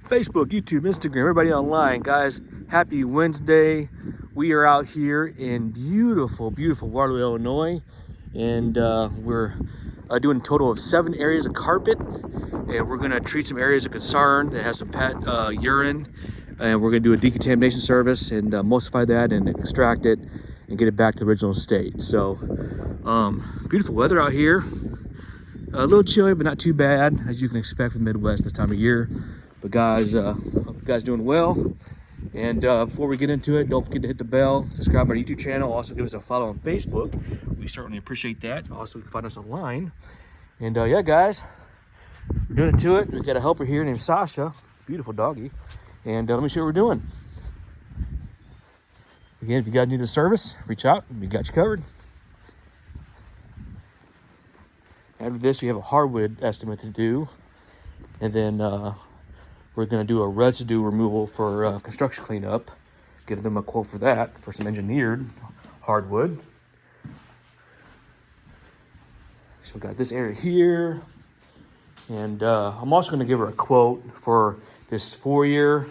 Facebook, YouTube, Instagram, everybody online. Guys, happy Wednesday. We are out here in beautiful, beautiful Waterloo, Illinois. And we're doing a total of 7 areas of carpet. And we're gonna treat some areas of concern that has some pet urine. And we're gonna do a decontamination service and emulsify that and extract it and get it back to the original state. So, beautiful weather out here. A little chilly, but not too bad, as you can expect from the Midwest this time of year. But guys, hope you guys doing well. And before we get into it, don't forget to hit the bell, subscribe to our YouTube channel. Also give us a follow on Facebook. We certainly appreciate that. Also, you can find us online. And yeah, guys, we're doing it to it. We got a helper here named Sasha, beautiful doggy. And let me show you what we're doing. Again, if you guys need a service, reach out. We got you covered. After this, we have a hardwood estimate to do. And then we're going to do a residue removal for construction cleanup. Give them a quote for that, for some engineered hardwood. So we got this area here. And I'm also going to give her a quote for this foyer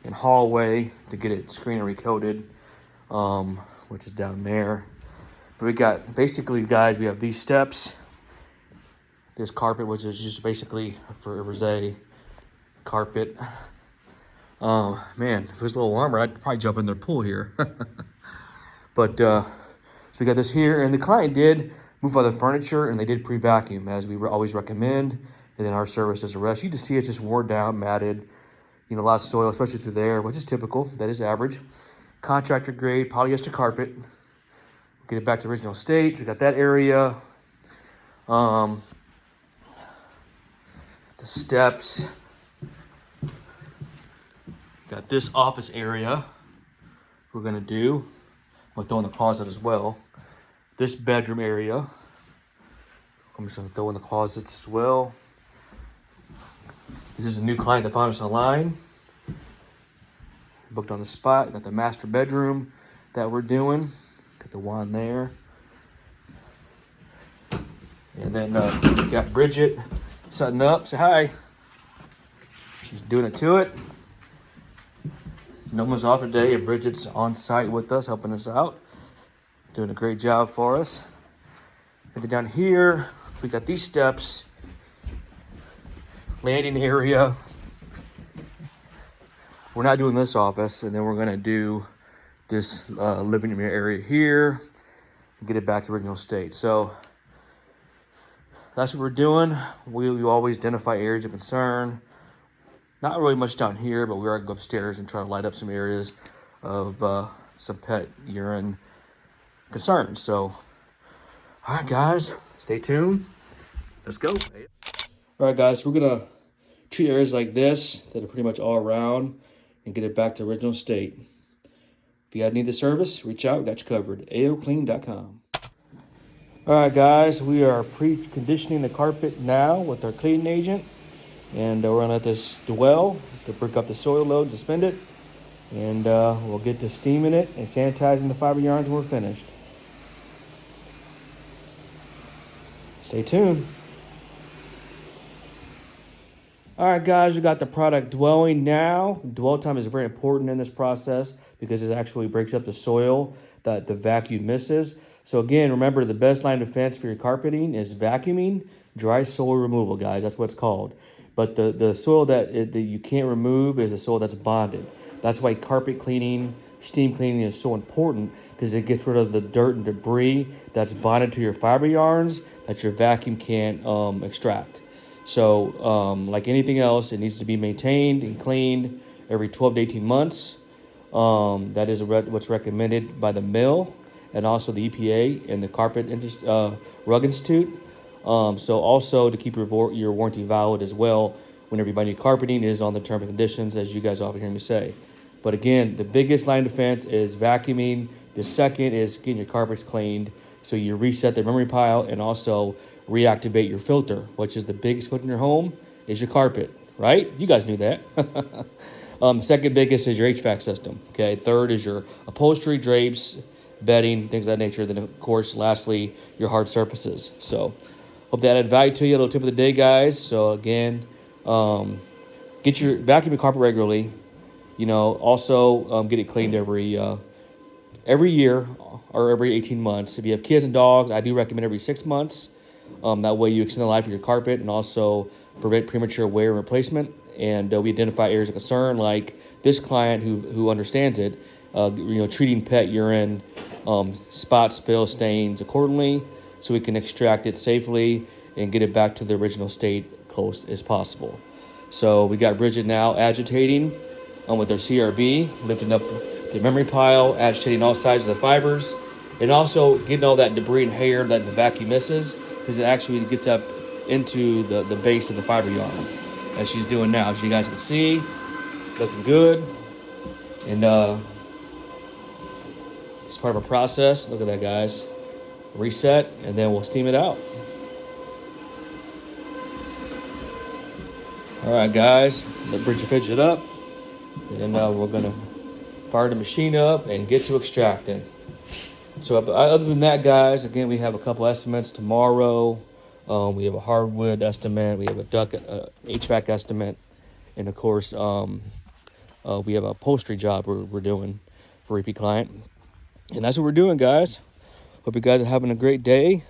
and hallway to get it screened and recoated, which is down there. But we got, basically, guys, we have these steps. This carpet, which is just basically for rosé carpet. Man, if it was a little warmer, I'd probably jump in their pool here. But so we got this here, and the client did move all the furniture, and they did pre-vacuum, as we always recommend. And then our service does the rest. You can see it's just worn down, matted, a lot of soil, especially through there, which is typical. That is average. Contractor grade polyester carpet. Get it back to original state. We got that area. The steps. Got this office area we're gonna do. We'll throw in the closet as well. This bedroom area, I'm just gonna throw in the closets as well. This is a new client that found us online. Booked on the spot. Got the master bedroom that we're doing. Got the wand there. And then we got Bridget setting up. Say hi. She's doing it to it. No one's off today, and Bridget's on site with us, helping us out. Doing a great job for us. And then down here, we got these steps. Landing area. We're not doing this office, and then we're gonna do this living room area here and get it back to original state. So that's what we're doing. We always identify areas of concern. Not really much down here, but we are going to go upstairs and try to light up some areas of some pet urine concerns. So, all right, guys, stay tuned. Let's go. All right, guys, we're going to treat areas like this that are pretty much all around and get it back to original state. If you guys need the service, reach out. We got you covered. AOCleaning.com. All right, guys, we are pre-conditioning the carpet now with our cleaning agent. And we're gonna let this dwell to break up the soil load, suspend it. And we'll get to steaming it and sanitizing the fiber yarns when we're finished. Stay tuned. All right, guys, we got the product dwelling now. Dwell time is very important in this process because it actually breaks up the soil that the vacuum misses. So again, remember, the best line of defense for your carpeting is vacuuming, dry soil removal, guys. That's what it's called. But the soil that you can't remove is the soil that's bonded. That's why carpet cleaning, steam cleaning is so important, because it gets rid of the dirt and debris that's bonded to your fiber yarns that your vacuum can't extract. So like anything else, it needs to be maintained and cleaned every 12 to 18 months. That is what's recommended by the mill and also the EPA and the Carpet Rug Institute. So also to keep your warranty valid as well when everybody carpeting is on the terms and conditions, as you guys often hear me say. But again, the biggest line of defense is vacuuming. The second is getting your carpets cleaned, so you reset the memory pile and also reactivate your filter, which is the biggest filter in your home is your carpet, right? You guys knew that. Second biggest is your HVAC system. Okay. Third is your upholstery, drapes, bedding, things of that nature. Then of course, lastly, your hard surfaces. So hope that added value to you. A little tip of the day, guys. So again, Get your vacuum your carpet regularly. You know, also get it cleaned every year or every 18 months. If you have kids and dogs, I do recommend every 6 months. That way you extend the life of your carpet and also prevent premature wear and replacement. And we identify areas of concern, like this client who understands it, treating pet urine, spot spill stains accordingly, so we can extract it safely and get it back to the original state close as possible. So we got Bridget now agitating with their CRB, lifting up the memory pile, agitating all sides of the fibers, and also getting all that debris and hair that the vacuum misses, because it actually gets up into the base of the fiber yarn, as she's doing now. As you guys can see, looking good. And it's part of a process. Look at that, guys. Reset, and then we'll steam it out. All right, guys, let Bridget fidget it up. And we're gonna fire the machine up and get to extracting. So other than that, guys, again, we have a couple estimates tomorrow. We have a hardwood estimate. We have a duct HVAC estimate. And, of course, we have a upholstery job we're doing for a repeat client. And that's what we're doing, guys. Hope you guys are having a great day.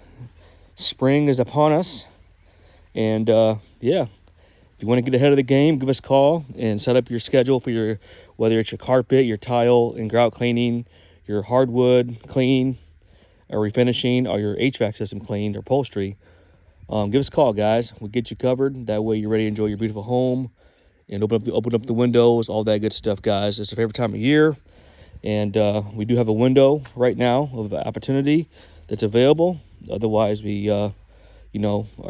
Spring is upon us. And, yeah, if you want to get ahead of the game, give us a call and set up your schedule for whether it's your carpet, your tile and grout cleaning, your hardwood clean or refinishing, or your HVAC system cleaned or upholstery. Give us a call, guys. We'll get you covered. That way you're ready to enjoy your beautiful home and open up the windows, all that good stuff, guys. It's our favorite time of year. And we do have a window right now of opportunity that's available. Otherwise, we, are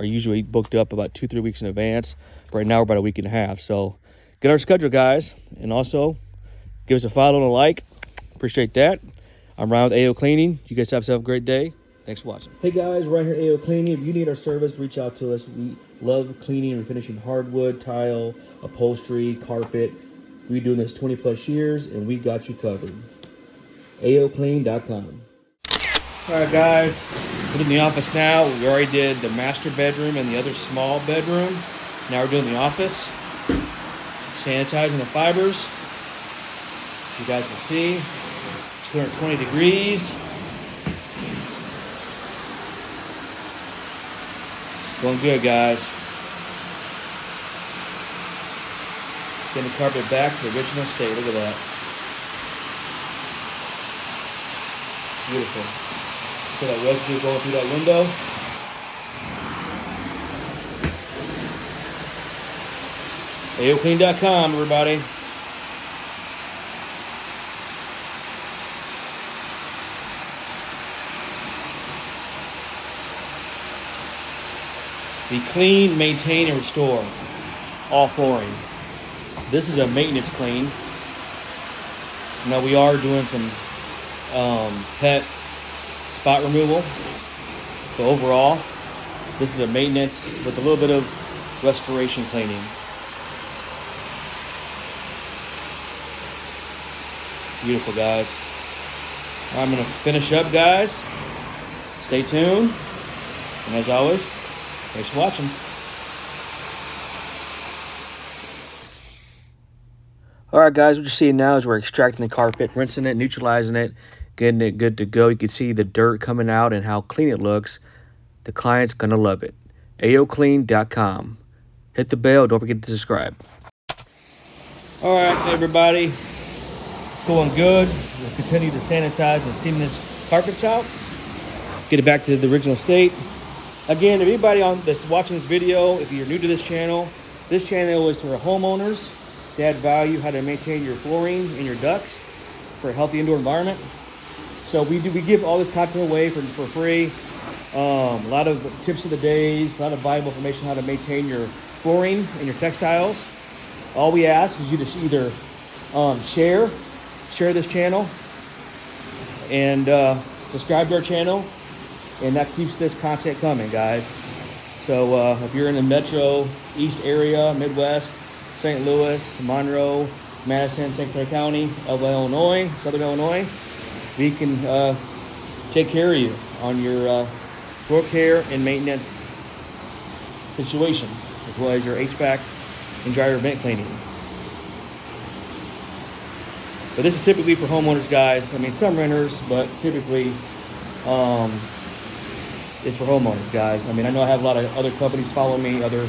usually booked up about 2-3 weeks in advance. Right now, we're about a week and a half. So get our schedule, guys. And also, give us a follow and a like. Appreciate that. I'm Ryan with AOCleaning. You guys have yourself a great day. Thanks for watching. Hey guys, Ryan here at AOCleaning. If you need our service, reach out to us. We love cleaning and refinishing hardwood, tile, upholstery, carpet. We've been doing this 20 plus years and we got you covered. AOClean.com. All right, guys, we're in the office now. We already did the master bedroom and the other small bedroom. Now we're doing the office. Sanitizing the fibers. You guys can see, 220 degrees. Going good, guys. Getting the carpet back to the original state. Look at that. Beautiful. See that residue going through that window. AOClean.com, everybody. We clean, maintain, and restore all flooring. This is a maintenance clean. Now we are doing some pet spot removal. So overall, this is a maintenance with a little bit of restoration cleaning. Beautiful, guys. I'm gonna finish up, guys. Stay tuned. And as always, thanks for watching. All right, guys, what you're seeing now is we're extracting the carpet, rinsing it, neutralizing it, getting it good to go. You can see the dirt coming out and how clean it looks. The client's going to love it. AOClean.com. Hit the bell. Don't forget to subscribe. All right, everybody. It's going good. We'll continue to sanitize and steam this carpets out. Get it back to the original state. Again, if anybody that's watching this video, if you're new to this channel is for homeowners to add value, how to maintain your flooring and your ducts for a healthy indoor environment. So we give all this content away for free. A lot of tips of the days, a lot of valuable information how to maintain your flooring and your textiles. All we ask is you to either share this channel and subscribe to our channel. And that keeps this content coming, guys. So if you're in the Metro East area, Midwest, St. Louis, Monroe, Madison, St. Clair County, Illinois, Southern Illinois, we can take care of you on your floor care and maintenance situation, as well as your HVAC and dryer vent cleaning. But this is typically for homeowners, guys. I mean, some renters, but typically it's for homeowners, guys. I mean, I know I have a lot of other companies follow me, other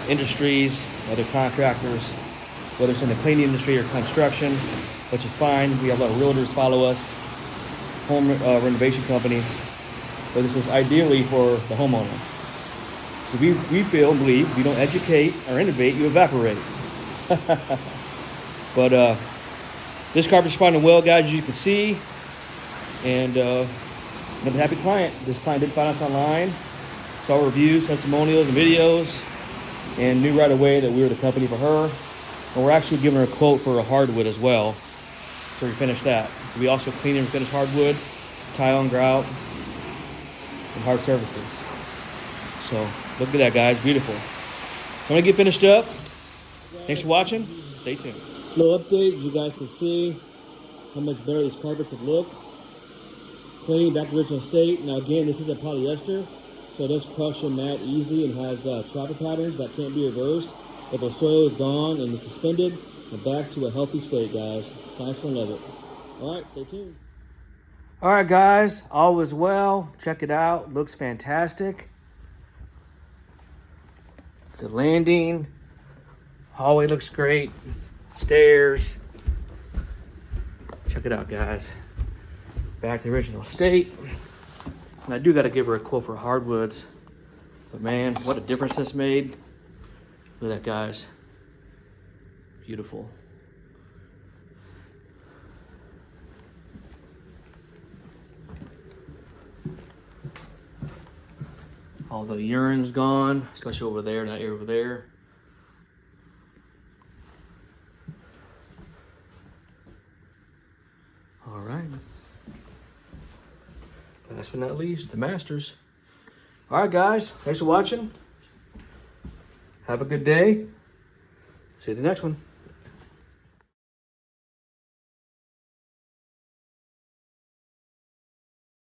industries, other contractors, whether it's in the cleaning industry or construction, which is fine. We have a lot of realtors follow us, home renovation companies. But this is ideally for the homeowner. So we feel and believe if you don't educate or innovate, you evaporate. But this carpet's responding well, guys, as you can see. And another happy client. This client did find us online, saw reviews, testimonials, and videos, and knew right away that we were the company for her. And we're actually giving her a quote for a hardwood as well. So we finished that. So we also clean and finish hardwood, tile and grout, and hard surfaces. So look at that, guys. Beautiful. So I'm going to get finished up. Thanks for watching. Stay tuned. Little update. As you guys can see how much better these carpets have looked. Clean, back to original state. Now again, this is a polyester, so it does crush and mat easy and has trapper patterns that can't be reversed. If the soil is gone and is suspended, we're back to a healthy state, guys. Clients gonna love it. All right, stay tuned. All right, guys, all is well. Check it out. Looks fantastic. The landing, hallway looks great. Stairs. Check it out, guys. Back to the original state. And I do got to give her a quote for hardwoods. But man, what a difference this made. Look at that, guys. Beautiful. All the urine's gone, especially over there, not over there. All right. Last but not least, the masters. All right, guys. Thanks for watching. Have a good day. See you at the next one.